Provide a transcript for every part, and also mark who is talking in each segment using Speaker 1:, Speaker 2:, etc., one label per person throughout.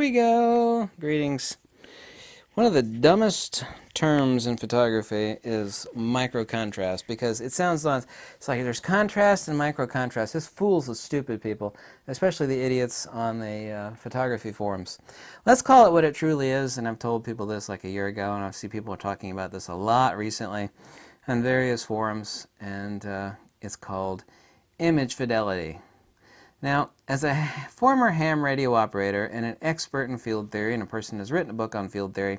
Speaker 1: we go. Greetings. One of the dumbest terms in photography is microcontrast because it sounds like it's like there's contrast and microcontrast. This fools the stupid people, especially the idiots on the photography forums. Let's call it what it truly is, and I've told people this like a year ago, and I see people talking about this a lot recently on various forums, and it's called image fidelity. Now, as a former ham radio operator and an expert in field theory, and a person who's written a book on field theory,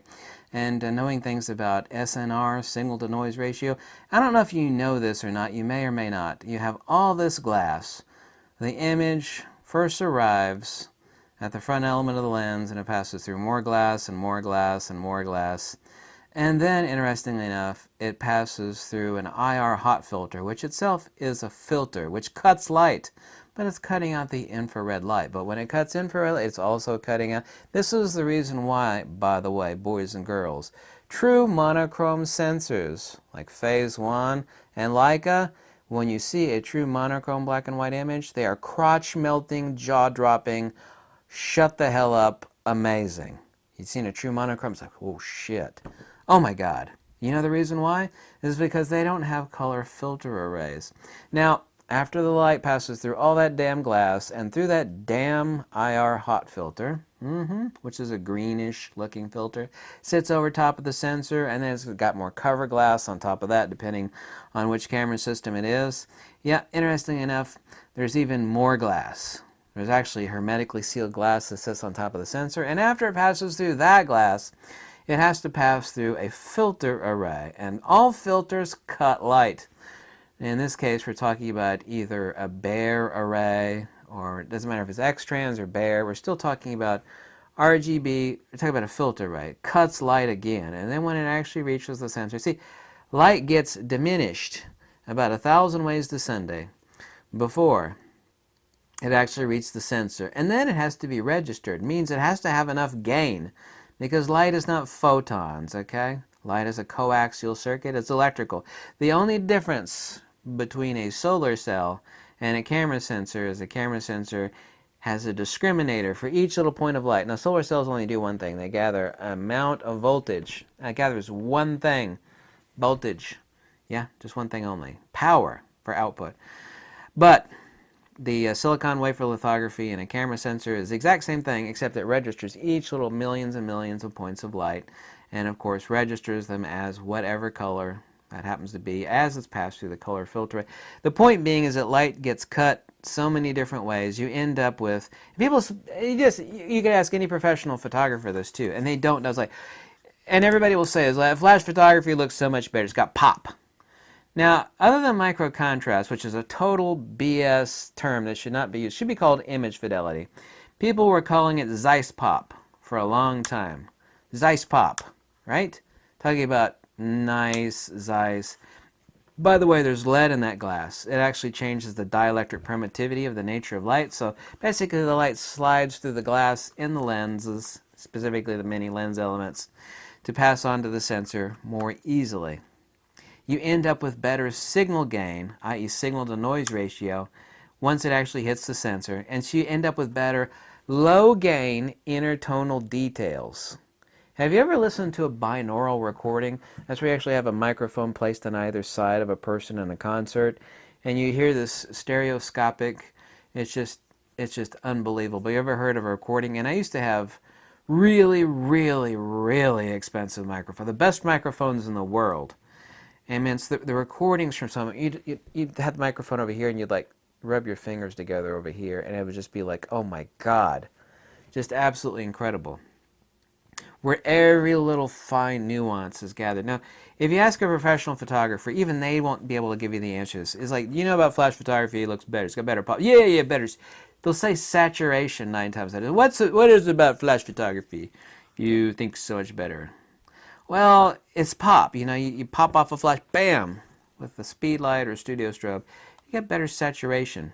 Speaker 1: and knowing things about SNR, signal-to-noise ratio, I don't know if you know this or not, you may or may not. You have all this glass. The image first arrives at the front element of the lens, and it passes through more glass and more glass and more glass. And then, interestingly enough, it passes through an IR hot filter, which itself is a filter, which cuts light. But it's cutting out the infrared light. But when it cuts infrared light, it's also cutting out. This is the reason why, by the way, boys and girls, true monochrome sensors like Phase 1 and Leica, when you see a true monochrome black and white image, they are crotch-melting, jaw-dropping, shut the hell up, amazing. You've seen a true monochrome, it's like, oh shit. Oh my God. You know the reason why? Is because they don't have color filter arrays. Now, after the light passes through all that damn glass and through that damn IR hot filter, which is a greenish looking filter, sits over top of the sensor, and then it's got more cover glass on top of that depending on which camera system it is. Yeah, interesting enough, there's even more glass. There's actually hermetically sealed glass that sits on top of the sensor, and after it passes through that glass, it has to pass through a filter array, and all filters cut light. In this case, we're talking about either a bare array, or it doesn't matter if it's X-trans or bare. We're still talking about RGB. We're talking about a filter array. It cuts light again, and then when it actually reaches the sensor, see, light gets diminished about 1,000 ways to Sunday before it actually reaches the sensor, and then it has to be registered. It means it has to have enough gain, because light is not photons, okay? Light is a coaxial circuit. It's electrical. The only difference between a solar cell and a camera sensor is a camera sensor has a discriminator for each little point of light. Now, solar cells only do one thing. They gather amount of voltage. It gathers one thing, voltage. Yeah, just one thing only. Power for output. But the silicon wafer lithography and a camera sensor is the exact same thing, except it registers each little millions and millions of points of light, and of course registers them as whatever color that happens to be as it's passed through the color filter. The point being is that light gets cut so many different ways. You end up with people. You can ask any professional photographer this too, and they don't know. It's like, and everybody will say, "Is like flash photography looks so much better. It's got pop." Now, other than microcontrast, which is a total BS term that should not be used, should be called image fidelity. People were calling it Zeiss pop for a long time. Zeiss pop, right? Talking about nice Zeiss. By the way, there's lead in that glass. It actually changes the dielectric permittivity of the nature of light. So basically the light slides through the glass in the lenses, specifically the mini lens elements, to pass on to the sensor more easily. You end up with better signal gain, i.e. signal-to-noise ratio, once it actually hits the sensor, and so you end up with better low-gain intertonal details. Have you ever listened to a binaural recording? That's where you actually have a microphone placed on either side of a person in a concert, and you hear this stereoscopic, it's just unbelievable. You ever heard of a recording? And I used to have really, really, really expensive microphones, the best microphones in the world. And man, the recordings from some, you'd have the microphone over here and you'd like rub your fingers together over here and it would just be like, oh my God, just absolutely incredible. Where every little fine nuance is gathered. Now, if you ask a professional photographer, even they won't be able to give you the answers. It's like, you know about flash photography, it looks better, it's got better pop. Yeah, better. They'll say saturation 9 times out of 10. What is it about flash photography you think so much better? Well, it's pop. You know, you pop off a flash, bam, with the speed light or studio strobe, you get better saturation.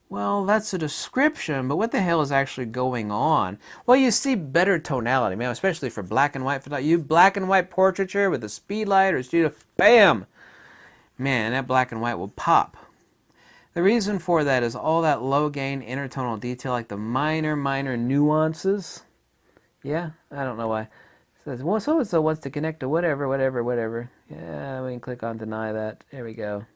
Speaker 1: Well, that's a description, but what the hell is actually going on? Well, you see better tonality, man, especially for black and white photography. You black and white portraiture with a speed light or studio, bam! Man, that black and white will pop. The reason for that is all that low gain intertonal detail, like the minor nuances. Yeah, I don't know why. It says, well, so-and-so wants to connect to whatever. Yeah, we can click on deny that. There we go.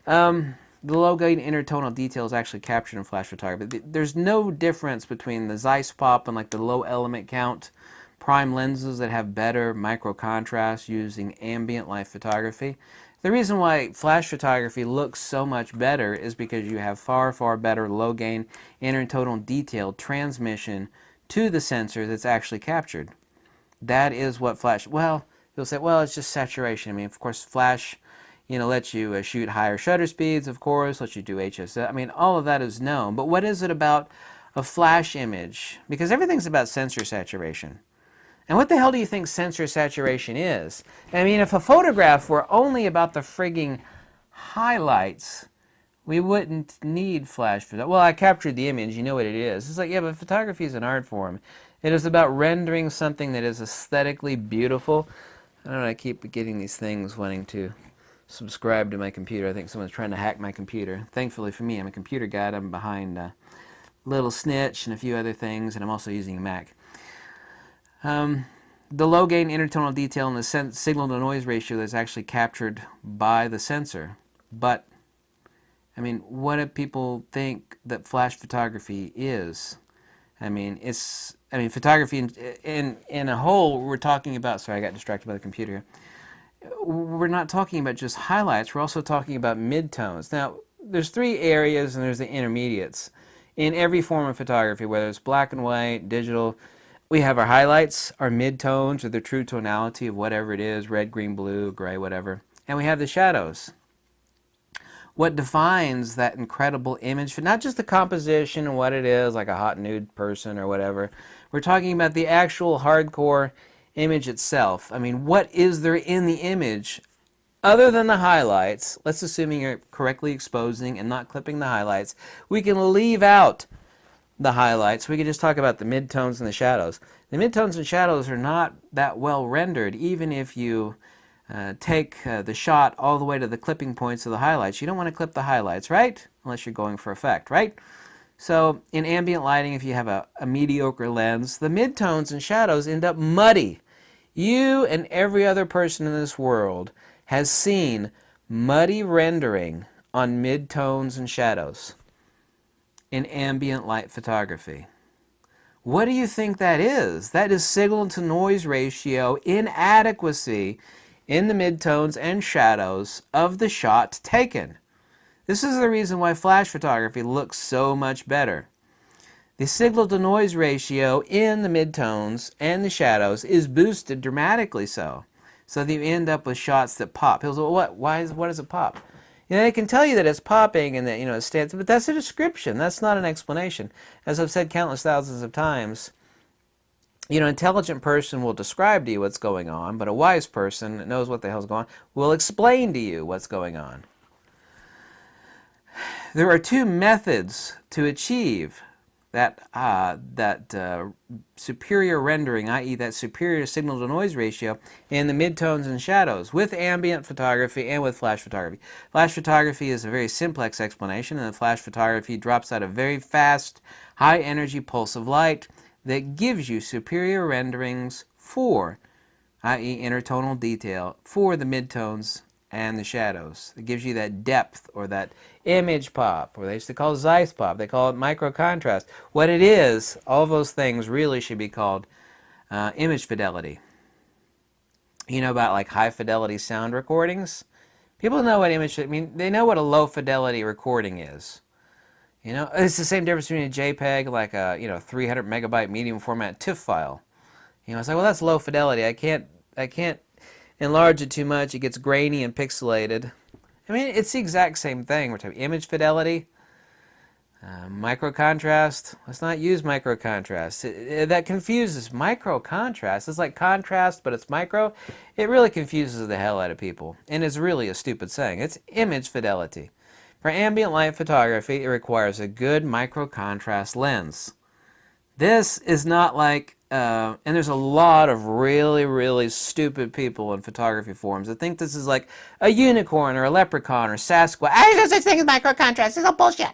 Speaker 1: The low gain intertonal detail is actually captured in flash photography. There's no difference between the Zeiss pop and like the low element count prime lenses that have better micro contrast using ambient light photography. The reason why flash photography looks so much better is because you have far better low gain intertonal detail transmission to the sensor that's actually captured. That is what flash, well, you'll say, well, it's just saturation. I mean, of course, flash, lets you shoot higher shutter speeds, of course, lets you do HSL. I mean, all of that is known. But what is it about a flash image? Because everything's about sensor saturation. And what the hell do you think sensor saturation is? I mean, if a photograph were only about the frigging highlights, we wouldn't need flash for that. Well, I captured the image, you know what it is. It's like, yeah, but photography is an art form. It is about rendering something that is aesthetically beautiful. I don't know, I keep getting these things wanting to subscribe to my computer. I think someone's trying to hack my computer. Thankfully for me, I'm a computer guy. I'm behind Little Snitch and a few other things, and I'm also using a Mac. The low gain intertonal detail and the signal to noise ratio that's actually captured by the sensor. But, I mean, what do people think that flash photography is? I mean, photography in a whole, we're talking about, sorry, I got distracted by the computer. We're not talking about just highlights, we're also talking about midtones. Now, there's three areas and there's the intermediates. In every form of photography, whether it's black and white, digital, we have our highlights, our midtones, or the true tonality of whatever it is, red, green, blue, gray, whatever. And we have the shadows. What defines that incredible image, not just the composition and what it is, like a hot nude person or whatever. We're talking about the actual hardcore image itself. I mean, what is there in the image other than the highlights? Let's assume you're correctly exposing and not clipping the highlights. We can leave out the highlights. We can just talk about the midtones and the shadows. The midtones and shadows are not that well rendered, even if you take the shot all the way to the clipping points of the highlights. You don't want to clip the highlights, right? Unless you're going for effect, right? So in ambient lighting, if you have a mediocre lens, the midtones and shadows end up muddy. You and every other person in this world has seen muddy rendering on midtones and shadows in ambient light photography. What do you think that is? That is signal to noise ratio inadequacy in the midtones and shadows of the shot taken. This is the reason why flash photography looks so much better. The signal to noise ratio in the midtones and the shadows is boosted dramatically so that you end up with shots that pop. People say, well, what does it pop? They can tell you that it's popping and that it stands, but that's a description. That's not an explanation. As I've said countless thousands of times, an intelligent person will describe to you what's going on, but a wise person that knows what the hell's going on will explain to you what's going on. There are two methods to achieve that superior rendering, i.e. that superior signal to noise ratio in the midtones and shadows with ambient photography and with flash photography. Flash photography is a very simplex explanation, and the flash photography drops out a very fast, high energy pulse of light that gives you superior renderings for, i.e. intertonal detail, for the midtones and the shadows. It gives you that depth or that image pop, or they used to call it Zeiss pop. They call it microcontrast. What it is, all of those things really should be called image fidelity. You know about like high fidelity sound recordings? People know what they know what a low fidelity recording is. It's the same difference between a JPEG, like a 300 megabyte medium format TIFF file. It's like, well, that's low fidelity. I can't enlarge it too much. It gets grainy and pixelated. It's the exact same thing. We're talking image fidelity, microcontrast. Let's not use microcontrast. That confuses. Microcontrast. It's like contrast, but it's micro. It really confuses the hell out of people, and it's really a stupid saying. It's image fidelity. For ambient light photography, it requires a good microcontrast lens. This is not like, and there's a lot of really, really stupid people in photography forums that think this is like a unicorn or a leprechaun or Sasquatch. There's no such thing as microcontrast. It's all bullshit.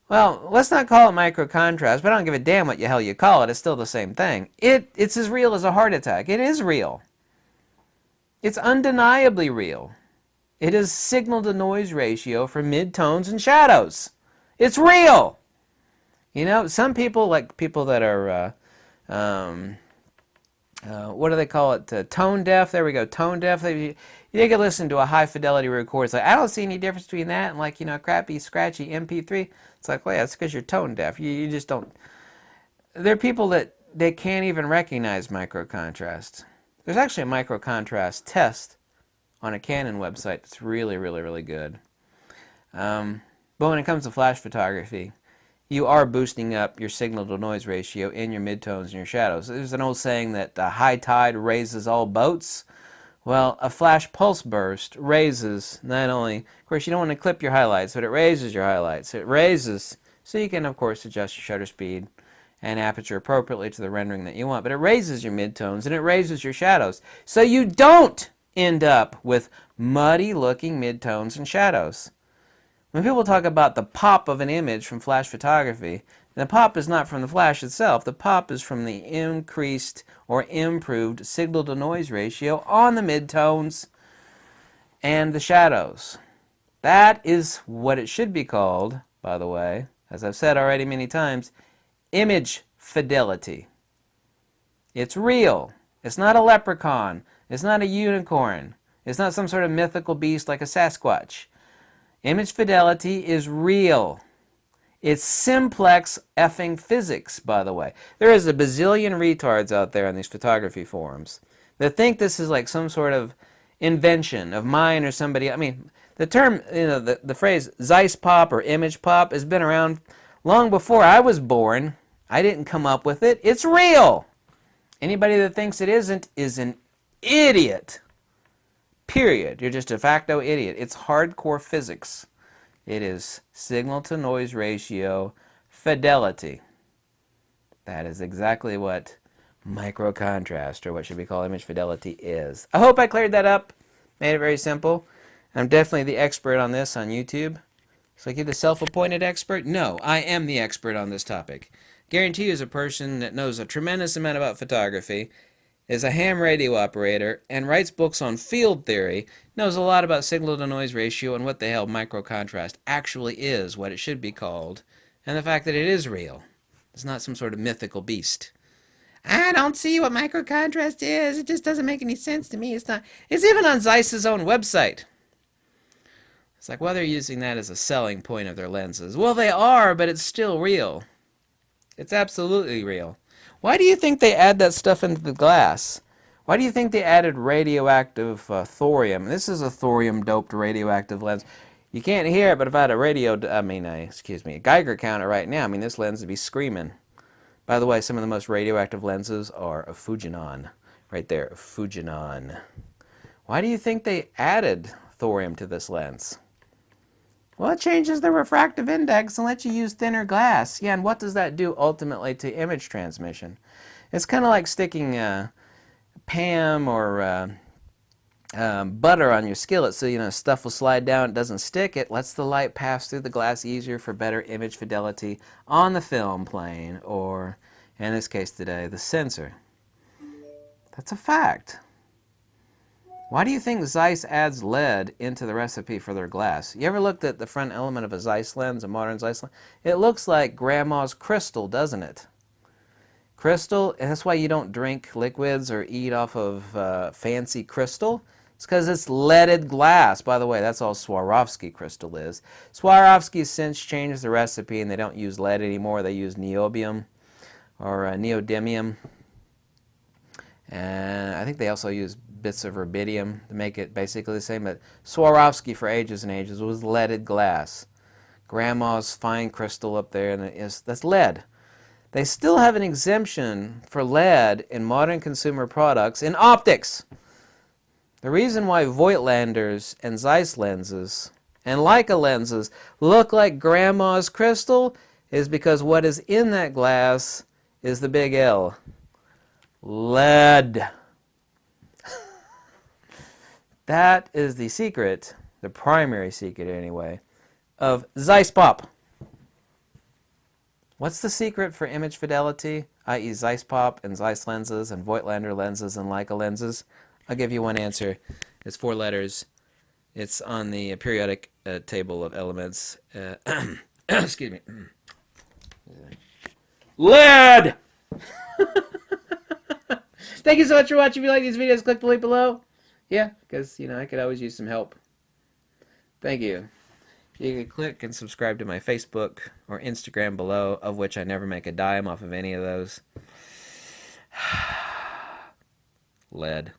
Speaker 1: Well, let's not call it microcontrast, but I don't give a damn what the hell you call it. It's still the same thing. It's as real as a heart attack. It is real. It's undeniably real. It is signal-to-noise ratio for midtones and shadows. It's real. You know, some people, like people that are, what do they call it? Tone deaf. There we go. Tone deaf. You can listen to a high-fidelity record. It's like, I don't see any difference between that and, like, you know, a crappy, scratchy MP3. It's like, well, yeah, it's because you're tone deaf. You just don't. There are people that they can't even recognize microcontrast. There's actually a microcontrast test on a Canon website that's really, really, really good. But when it comes to flash photography, you are boosting up your signal-to-noise ratio in your midtones and your shadows. There's an old saying that high tide raises all boats. Well, a flash pulse burst raises not only, of course, you don't want to clip your highlights, but it raises your highlights. It raises, so you can, of course, adjust your shutter speed and aperture appropriately to the rendering that you want. But it raises your midtones and it raises your shadows. So you don't end up with muddy-looking midtones and shadows. When people talk about the pop of an image from flash photography, the pop is not from the flash itself. The pop is from the increased or improved signal-to-noise ratio on the midtones and the shadows. That is what it should be called, by the way, as I've said already many times, image fidelity. It's real. It's not a leprechaun. It's not a unicorn. It's not some sort of mythical beast like a Sasquatch. Image fidelity is real. It's simplex effing physics, by the way. There is a bazillion retards out there on these photography forums that think this is like some sort of invention of mine or somebody. I mean, the term, you know, the phrase Zeiss pop or image pop has been around long before I was born. I didn't come up with it. It's real. Anybody that thinks it isn't is an idiot. Period. You're just a de facto idiot. It's hardcore physics. It is signal-to-noise ratio fidelity. That is exactly what microcontrast, or what should be called image fidelity, is. I hope I cleared that up. Made it very simple. I'm definitely the expert on this on YouTube. So like, you're the self-appointed expert? No, I am the expert on this topic. Guarantee you, as a person that knows a tremendous amount about photography, is a ham radio operator, and writes books on field theory, knows a lot about signal-to-noise ratio and what the hell microcontrast actually is, what it should be called, and the fact that it is real. It's not some sort of mythical beast. I don't see what microcontrast is. It just doesn't make any sense to me. It's not. It's even on Zeiss's own website. It's like, well, they're using that as a selling point of their lenses. Well, they are, but it's still real. It's absolutely real. Why do you think they add that stuff into the glass? Why do you think they added radioactive thorium? This is a thorium-doped radioactive lens. You can't hear it, but if I had a Geiger counter right now, this lens would be screaming. By the way, some of the most radioactive lenses are a Fujinon. Right there, Fujinon. Why do you think they added thorium to this lens? Well, it changes the refractive index and lets you use thinner glass. Yeah, and what does that do ultimately to image transmission? It's kind of like sticking Pam or butter on your skillet, so stuff will slide down, it doesn't stick. It lets the light pass through the glass easier for better image fidelity on the film plane, or in this case today, the sensor. That's a fact. Why do you think Zeiss adds lead into the recipe for their glass? You ever looked at the front element of a Zeiss lens, a modern Zeiss lens? It looks like grandma's crystal, doesn't it? Crystal, and that's why you don't drink liquids or eat off of fancy crystal. It's because it's leaded glass. By the way, that's all Swarovski crystal is. Swarovski has since changed the recipe and they don't use lead anymore. They use niobium or neodymium. And I think they also use bits of rubidium to make it basically the same. But Swarovski for ages and ages was leaded glass. Grandma's fine crystal up there, and that's lead. They still have an exemption for lead in modern consumer products in optics. The reason why Voigtlanders and Zeiss lenses and Leica lenses look like grandma's crystal is because what is in that glass is the big L. Lead. That is the secret, the primary secret anyway, of Zeiss Pop. What's the secret for image fidelity, i.e. Zeiss Pop and Zeiss lenses and Voigtlander lenses and Leica lenses? I'll give you one answer. It's 4 letters. It's on the periodic table of elements. Excuse me. Lead! Thank you so much for watching. If you like these videos, click the link below. Yeah, because, I could always use some help. Thank you. You can click and subscribe to my Facebook or Instagram below, of which I never make a dime off of any of those. Lead.